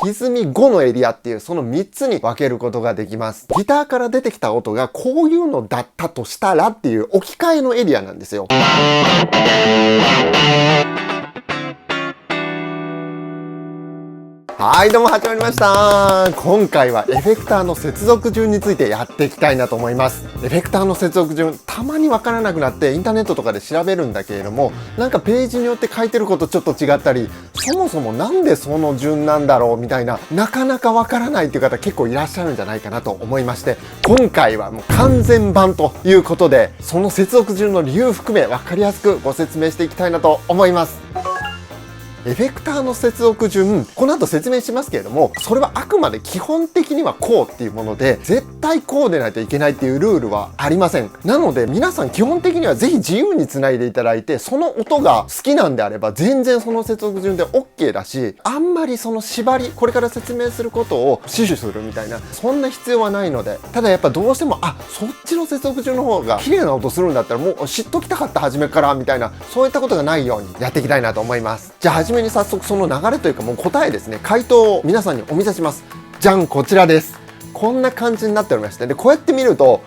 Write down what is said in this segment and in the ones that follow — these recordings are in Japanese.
歪み5のエリアっていうその3つに分けることができます。ギターから出てきた音がこういうのだったとしたらっていう置き換えのエリアなんですよ。はい、どうも始まりました。今回はエフェクターの接続順についてやっていきたいなと思います。エフェクターの接続順、たまにわからなくなってインターネットとかで調べるんだけれども、なんかページによって書いてることちょっと違ったり、そもそもなんでその順なんだろうみたいな、なかなかわからないっていう方結構いらっしゃるんじゃないかなと思いまして、今回はもう完全版ということで、その接続順の理由含めわかりやすくご説明していきたいなと思います。エフェクターの接続順、この後説明しますけれども、それはあくまで基本的にはこうっていうもので、絶対こうでないといけないっていうルールはありません。なので皆さん基本的にはぜひ自由につないでいただいて、その音が好きなんであれば全然その接続順で OK だし、あんまりその縛り、これから説明することを死守するみたいな、そんな必要はないので、ただやっぱどうしても、そっちの接続順の方が綺麗な音するんだったらもう知っときたかった初めからみたいな、そういったことがないようにやっていきたいなと思います。じゃあ初めに早速その流れというかもう答えですね、回答を皆さんにお見せします。じゃん、こちらです。こんな感じになっておりまして、でこうやって見ると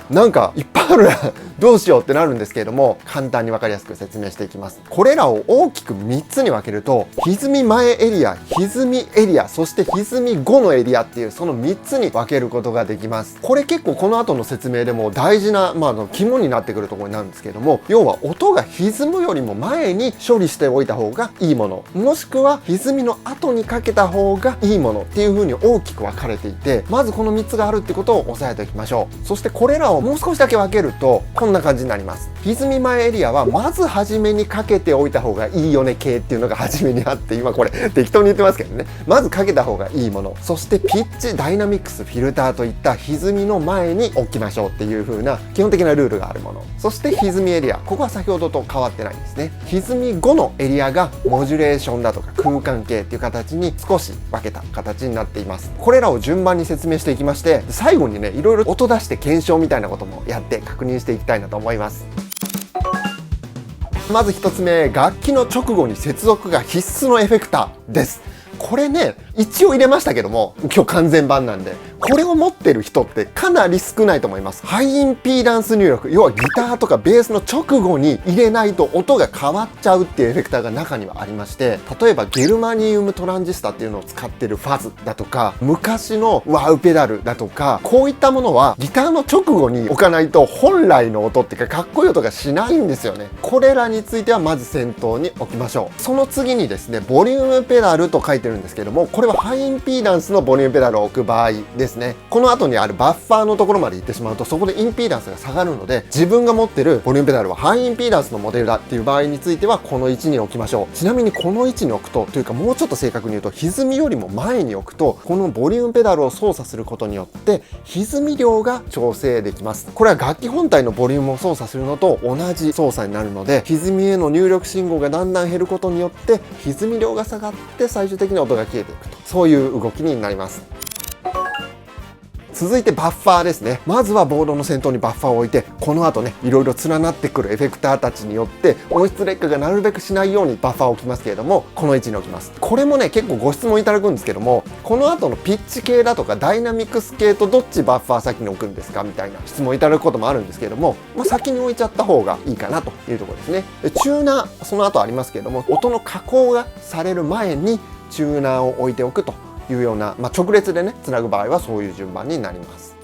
なんかいっぱいあるなどうしようってなるんですけれども、簡単に分かりやすく説明していきます。これらを大きく3つに分けると、歪み前エリア、歪みエリア、そして歪み後のエリアっていうその3つに分けることができます。これ結構この後の説明でも大事な、肝になってくるところになるんですけれども、要は音が歪むよりも前に処理しておいた方がいいもの、もしくは歪みの後にかけた方がいいものっていう風に大きく分かれていて、まずこの3つがあるってことを押さえておきましょう。そしてこれらをもう少しだけ分けるとこんな感じになります。歪み前エリアはまず初めにかけておいた方がいいよね系っていうのが初めにあって、今これ適当に言ってますけどね、まずかけた方がいいもの、そしてピッチ、ダイナミクス、フィルターといった歪みの前に置きましょうっていう風な基本的なルールがあるもの。そして歪みエリア、ここは先ほどと変わってないんですね。歪み後のエリアがモジュレーションだとか空間系っていう形に少し分けた形になっています。これらを順番に説明していきまして、最後にね、いろいろ音出して検証みたいなこともやって確認していきたいなと思います。まず1つ目、楽器の直後に接続が必須のエフェクターです。これね、一応入れましたけども、今日完全版なんで、これを持ってる人ってかなり少ないと思います。ハイインピーダンス入力、要はギターとかベースの直後に入れないと音が変わっちゃうっていうエフェクターが中にはありまして、例えばゲルマニウムトランジスタっていうのを使ってるファズだとか、昔のワウペダルだとか、こういったものはギターの直後に置かないと本来の音っていうかかっこいい音がしないんですよね。これらについてはまず先頭に置きましょう。その次にですね、ボリュームペダルと書いてるんですけども、これはハイインピーダンスのボリュームペダルを置く場合ですね。この後にあるバッファーのところまで行ってしまうと、そこでインピーダンスが下がるので、自分が持ってるボリュームペダルはハイインピーダンスのモデルだっていう場合についてはこの位置に置きましょう。ちなみにこの位置に置くと、というかもうちょっと正確に言うと、歪みよりも前に置くと、このボリュームペダルを操作することによって歪み量が調整できます。これは楽器本体のボリュームを操作するのと同じ操作になるので、歪みへの入力信号がだんだん減ることによって歪み量が下がって最終的に音が消えていくと、そういう動きになります。続いてバッファーですね。まずはボードの先頭にバッファーを置いて、この後ね、いろいろ連なってくるエフェクターたちによって音質劣化がなるべくしないようにバッファーを置きますけれども、この位置に置きます。これもね、結構ご質問いただくんですけども、この後のピッチ系だとかダイナミクス系とどっちバッファー先に置くんですかみたいな質問いただくこともあるんですけれども、先に置いちゃった方がいいかなというところですね。でチューナー、その後ありますけれども、音の加工がされる前にチューナーを置いておくというような、直列でねつなぐ場合はそういう順番になります。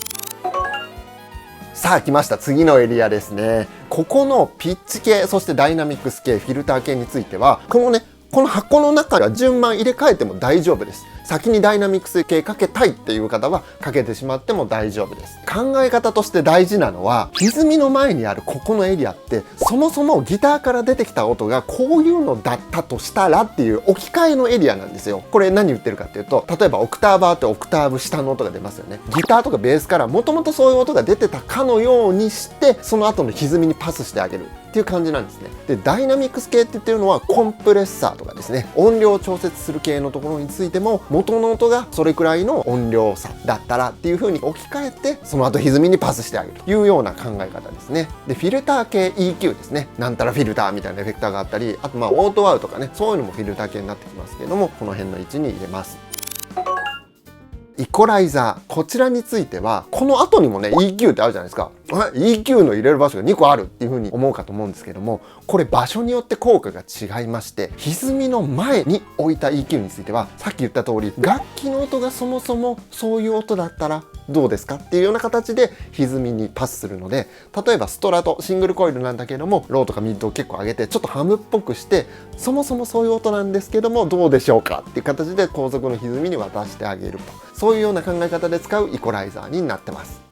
さあ来ました、次のエリアですね。ここのピッチ系、そしてダイナミクス系、フィルター系についてはこの箱の中が順番入れ替えても大丈夫です。先にダイナミクス系かけたいっていう方はかけてしまっても大丈夫です。考え方として大事なのは、歪みの前にあるここのエリアってそもそもギターから出てきた音がこういうのだったとしたらっていう置き換えのエリアなんですよ。これ何言ってるかっていうと、例えばオクターバーってオクターブ下の音が出ますよね。ギターとかベースからもともとそういう音が出てたかのようにして、その後の歪みにパスしてあげるっていう感じなんですね。でダイナミクス系って言ってるのはコンプレッサーとかですね、音量を調節する系のところについても元の音がそれくらいの音量差だったらっていう風に置き換えて、その後歪みにパスしてあげるというような考え方ですね。でフィルター系 EQ ですね、なんたらフィルターみたいなエフェクターがあったり、あとオートワウとかね、そういうのもフィルター系になってきますけれども、この辺の位置に入れます。イコライザー、こちらについてはこの後にもね EQ ってあるじゃないですか。EQ の入れる場所が2個あるっていう風に思うかと思うんですけども、これ場所によって効果が違いまして、歪みの前に置いた EQ についてはさっき言った通り、楽器の音がそもそもそういう音だったらどうですかっていうような形で歪みにパスするので、例えばストラト、シングルコイルなんだけどもローとかミッドを結構上げてちょっとハムっぽくして、そもそもそういう音なんですけどもどうでしょうかっていう形で後続の歪みに渡してあげると、そういうような考え方で使うイコライザーになってます。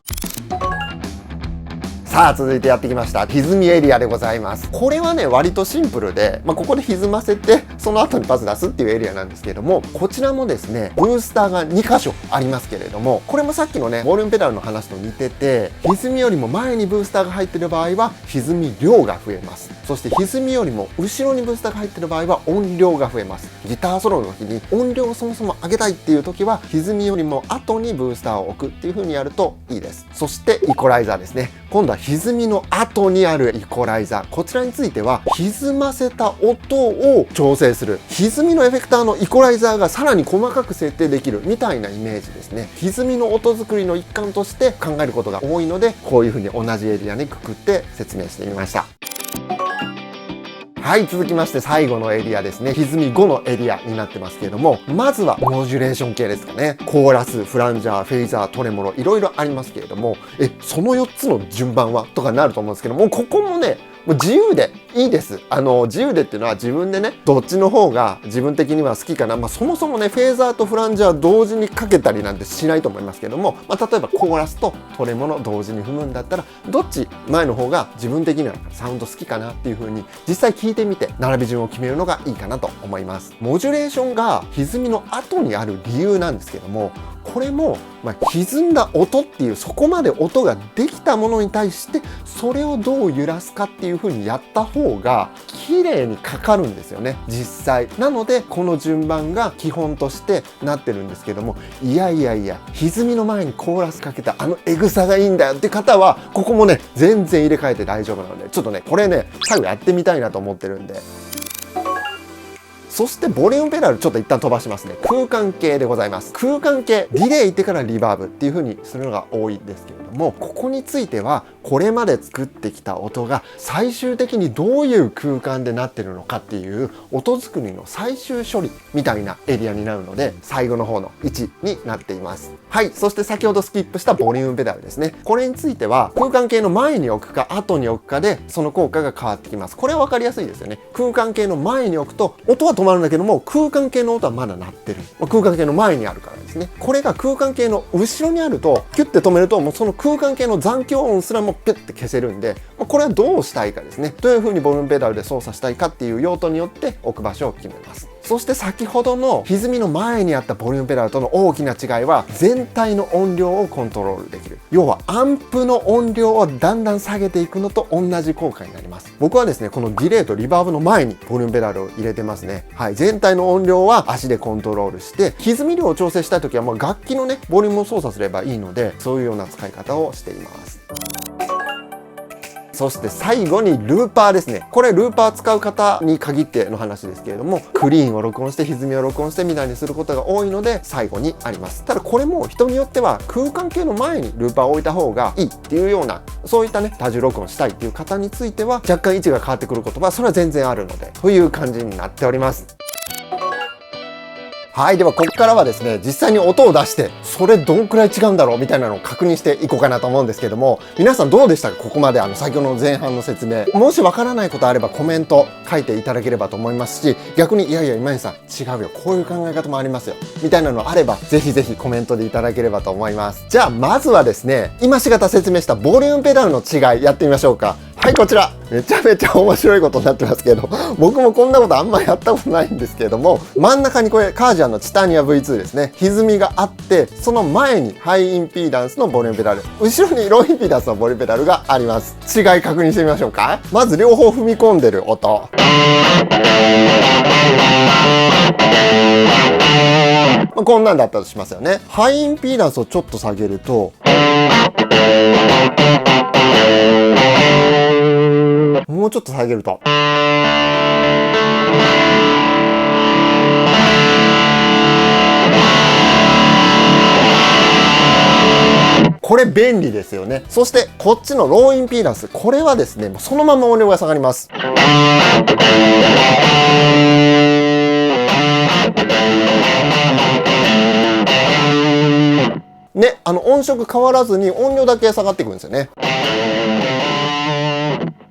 さあ続いてやってきました歪みエリアでございます。これはね割とシンプルで、ここで歪ませてその後にパス出すっていうエリアなんですけれども、こちらもですねブースターが2箇所ありますけれども、これもさっきのねボリュームペダルの話と似てて、歪みよりも前にブースターが入っている場合は歪み量が増えます。そして歪みよりも後ろにブースターが入っている場合は音量が増えます。ギターソロの時に音量をそもそも上げたいっていう時は歪みよりも後にブースターを置くっていう風にやるといいです。そしてイコライザーですね。今度は歪みの後にあるイコライザー、こちらについては歪ませた音を調整する、歪みのエフェクターのイコライザーがさらに細かく設定できるみたいなイメージですね。歪みの音作りの一環として考えることが多いので、こういう風に同じエリアにくくって説明してみました。はい、続きまして最後のエリアですね。歪み5のエリアになってますけれども、まずはモジュレーション系ですかね。コーラス、フランジャー、フェイザー、トレモロ、いろいろありますけれども、その4つの順番はとかなると思うんですけども、ここもねもう自由でいいです。自由でっていうのは自分でねどっちの方が自分的には好きかな、そもそもねフェーザーとフランジャー同時にかけたりなんてしないと思いますけども、例えばコーラスとトレモロ同時に踏むんだったらどっち前の方が自分的にはサウンド好きかなっていう風に実際聞いてみて並び順を決めるのがいいかなと思います。モジュレーションが歪みの後にある理由なんですけども、これも、歪んだ音っていうそこまで音ができたものに対してそれをどう揺らすかっていう風にやった方が綺麗にかかるんですよね実際。なのでこの順番が基本としてなってるんですけども、いや歪みの前にコーラスかけたあのエグさがいいんだよって方はここもね全然入れ替えて大丈夫なので、ちょっとねこれね最後やってみたいなと思ってるんで。そしてボリュームペダルちょっと一旦飛ばしますね。空間系でございます。空間系、ディレイってからリバーブっていう風にするのが多いですけれども、ここについてはこれまで作ってきた音が最終的にどういう空間でなってるのかっていう音作りの最終処理みたいなエリアになるので、最後の方の位置になっています。はい、そして先ほどスキップしたボリュームペダルですね。これについては空間系の前に置くか後に置くかでその効果が変わってきます。これは分かりやすいですよね。空間系の前に置くと音は止まるんだけども空間系の音はまだ鳴ってる、空間系の前にあるからですね。これが空間系の後ろにあるとキュッて止めるともうその空間系の残響音すらもピュッて消せるんで、これはどうしたいかですね。どういう風にボリュームペダルで操作したいかっていう用途によって置く場所を決めます。そして先ほどの歪みの前にあったボリュームペダルとの大きな違いは全体の音量をコントロールできる。要はアンプの音量をだんだん下げていくのと同じ効果になります。僕はですねこのディレイとリバーブの前にボリュームペダルを入れてますね。はい、全体の音量は足でコントロールして歪み量を調整したい時はもう楽器のねボリュームを操作すればいいので、そういうような使い方をしています。そして最後にルーパーですね。これルーパー使う方に限っての話ですけれども、クリーンを録音して歪みを録音してみたいにすることが多いので最後にあります。ただこれも人によっては空間系の前にルーパーを置いた方がいいっていうような、そういったね多重録音したいっていう方については若干位置が変わってくることはそれは全然あるのでという感じになっております。はい、ではここからはですね実際に音を出してそれどんくらい違うんだろうみたいなのを確認していこうかなと思うんですけども、皆さんどうでしたか？ここまで先ほどの前半の説明、もしわからないことあればコメント書いていただければと思いますし、逆にいや今井さん違うよこういう考え方もありますよみたいなのあればぜひぜひコメントでいただければと思います。じゃあまずはですね今しがた説明したボリュームペダルの違いやってみましょうか。はい、こちらめちゃめちゃ面白いことになってますけど僕もこんなことあんまりやったことないんですけれども、真ん中にこれカージャンのチタニア V2 ですね。歪みがあってその前にハイインピーダンスのボリュームペダル、後ろにローインピーダンスのボリュームペダルがあります。違い確認してみましょうか。まず両方踏み込んでる音、こんなんだったとしますよね。ハイインピーダンスをちょっと下げるともうちょっと下げるとこれ便利ですよね。そしてこっちのローインピーダンス、これはですね、もうそのまま音量が下がります。ね、音色変わらずに音量だけ下がっていくんですよね。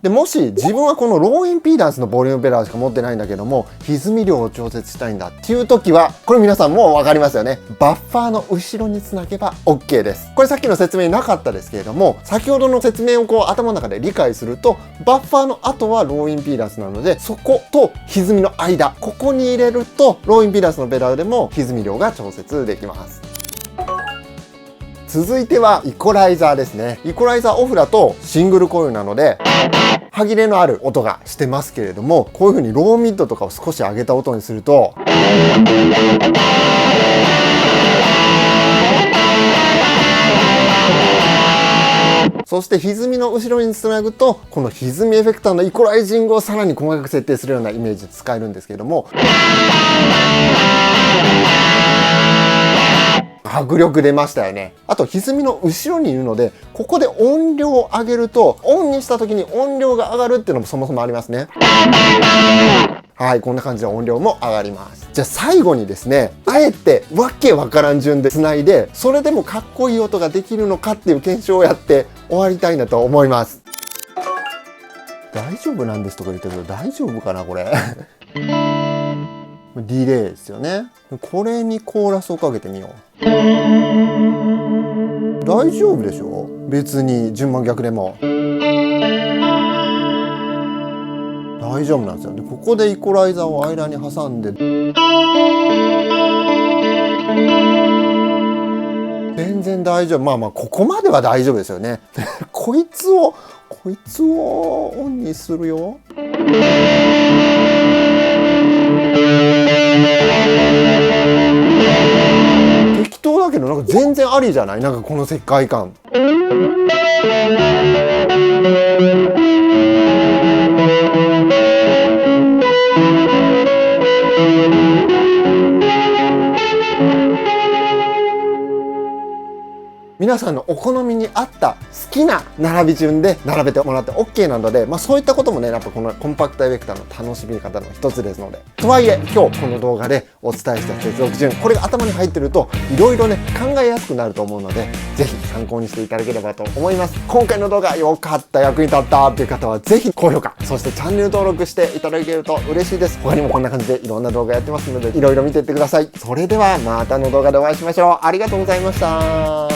でもし自分はこのローインピーダンスのボリュームベラーしか持ってないんだけども、歪み量を調節したいんだっていう時は、これ皆さんもう分かりますよね。バッファーの後ろにつなげば OK です。これさっきの説明になかったですけれども、先ほどの説明をこう頭の中で理解すると、バッファーの後はローインピーダンスなので、そこと歪みの間、ここに入れるとローインピーダンスのベラーでも歪み量が調節できます。続いてはイコライザーですね。イコライザーオフだとシングルコイルなので歯切れのある音がしてますけれども、こういう風にローミッドとかを少し上げた音にするとそして歪みの後ろにつなぐと、この歪みエフェクターのイコライジングをさらに細かく設定するようなイメージで使えるんですけれども、迫力出ましたよね。あと歪みの後ろにいるので、ここで音量を上げるとオンにした時に音量が上がるっていうのもそもそもありますね。はい、こんな感じで音量も上がります。じゃあ最後にですね、あえてわけわからん順でつないで、それでもかっこいい音ができるのかっていう検証をやって終わりたいなと思います。大丈夫なんですとか言ってるけど、大丈夫かなこれ。ディレイですよね。これにコーラスをかけてみよう。大丈夫でしょ？別に順番逆でも大丈夫なんですよ。でここでイコライザーを間に挟んで全然大丈夫。まあここまでは大丈夫ですよね。こいつをオンにするよ。適当だけどなんか全然ありじゃない？なんかこの世界観。皆さんのお好みに合った好きな並び順で並べてもらって OK なので、そういったこともね、やっぱこのコンパクトエフェクターの楽しみ方の一つですので。とはいえ今日この動画でお伝えした接続順、これが頭に入ってるといろいろね考えやすくなると思うので、ぜひ参考にしていただければと思います。今回の動画良かった、役に立ったっていう方はぜひ高評価、そしてチャンネル登録していただけると嬉しいです。他にもこんな感じでいろんな動画やってますので、いろいろ見ていってください。それではまたの動画でお会いしましょう。ありがとうございました。